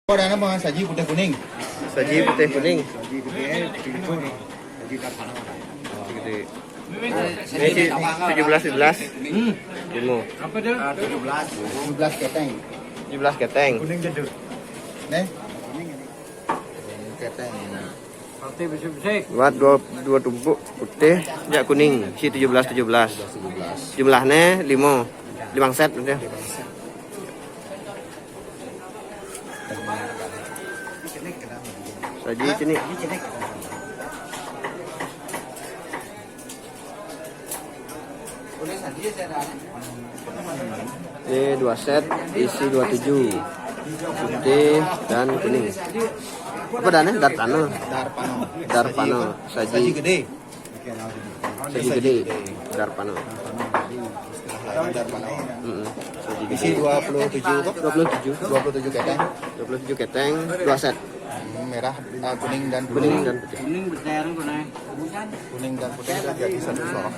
Ada nama saji putih kuning. Saji putih kuning. Saji putih saji tanah. Gede. Ini 17 Ilmu. Apa dia? 17 keteng. 17 keteng. Kuning jeduk. Nih. Keteng. Putih besar-besar. Buat dua tumpuk putih, ya kuning. Si 17. Jumlahnya 5 set nanti. Saji sini. Ini 2 set isi 27 putih dan kuning. Apa dana? Darpano. Saji gede. Saji gede. Darpano. Darpano. Saji Isi gede. 27 kok. 27 keteng. 27 keteng 2 set. Merah, kuning dan Kuning dan putih. kuning dan putih kan jadi satu sorok.